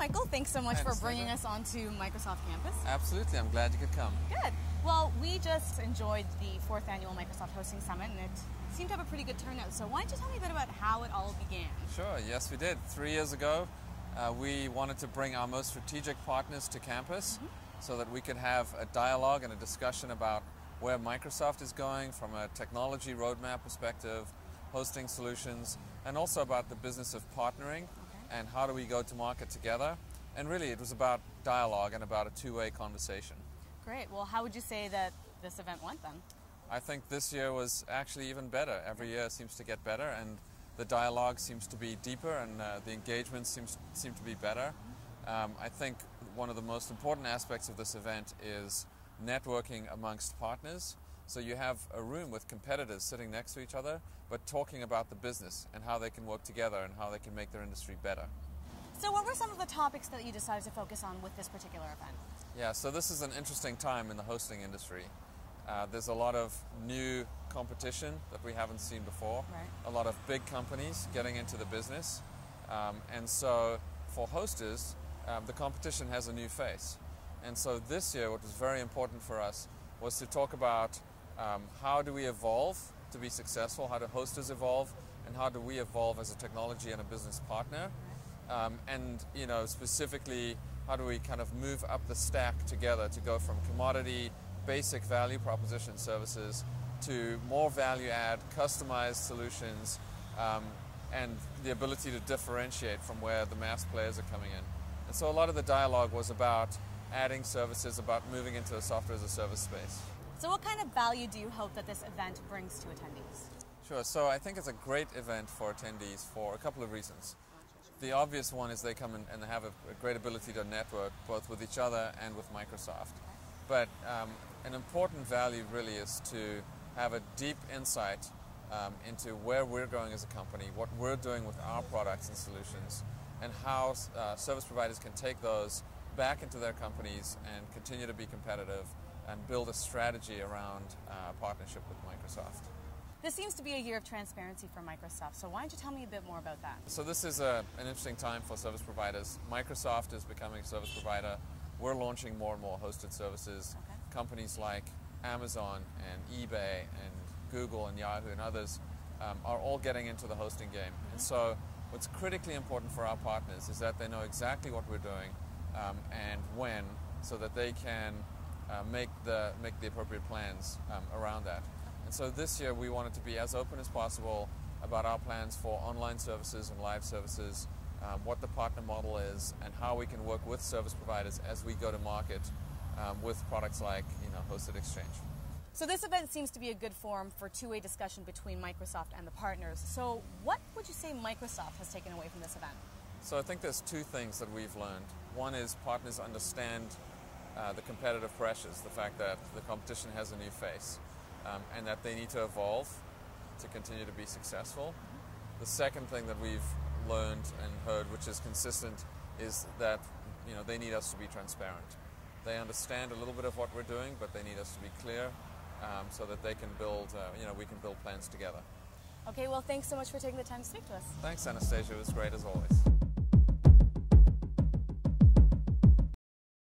Michael, thanks so much for bringing us onto Microsoft campus. Absolutely, I'm glad you could come. Good. Well, we just enjoyed the 4th annual Microsoft Hosting Summit, and it seemed to have a pretty good turnout. So why don't you tell me a bit about how it all began? Sure, yes we did. 3 years ago, we wanted to bring our most strategic partners to campus so that we could have a dialogue and a discussion about where Microsoft is going from a technology roadmap perspective, hosting solutions, and also about the business of partnering and how do we go to market together. And really it was about dialogue and about a two-way conversation. Great. Well, how would you say that this event went then? I think this year was actually even better. Every year seems to get better, and the dialogue seems to be deeper, and the engagement seem to be better. I think one of the most important aspects of this event is networking amongst partners. So you have a room with competitors sitting next to each other, but talking about the business and how they can work together and how they can make their industry better. So what were some of the topics that you decided to focus on with this particular event? Yeah, so this is an interesting time in the hosting industry. There's a lot of new competition that we haven't seen before. Right. A lot of big companies getting into the business. And so for hosters, the competition has a new face. And so this year, what was very important for us was to talk about how do we evolve to be successful, how do hosters evolve, and how do we evolve as a technology and a business partner. And specifically, how do we kind of move up the stack together to go from commodity, basic value proposition services to more value add, customized solutions, and the ability to differentiate from where the mass players are coming in. And so a lot of the dialogue was about adding services, about moving into a software as a service space. So what kind of value do you hope that this event brings to attendees? Sure, so I think it's a great event for attendees for a couple of reasons. The obvious one is they come in and have a great ability to network both with each other and with Microsoft. But an important value really is to have a deep insight into where we're going as a company, what we're doing with our products and solutions, and how service providers can take those back into their companies and continue to be competitive and build a strategy around partnership with Microsoft. This seems to be a year of transparency for Microsoft, so why don't you tell me a bit more about that? So this is an interesting time for service providers. Microsoft is becoming a service provider. We're launching more and more hosted services. Companies like Amazon and eBay and Google and Yahoo and others are all getting into the hosting game. And so what's critically important for our partners is that they know exactly what we're doing and when, so that they can make the appropriate plans around that. And so this year we wanted to be as open as possible about our plans for online services and live services, what the partner model is, and how we can work with service providers as we go to market with products like Hosted Exchange. So this event seems to be a good forum for two-way discussion between Microsoft and the partners. So what would you say Microsoft has taken away from this event? So I think there's two things that we've learned. One is partners understand the competitive pressures, the fact that the competition has a new face, and that they need to evolve to continue to be successful. The second thing that we've learned and heard, which is consistent, is that they need us to be transparent. They understand a little bit of what we're doing, but they need us to be clear so that they can build, we can build plans together. Okay, well, thanks so much for taking the time to speak to us. Thanks, Anastasia. It was great as always.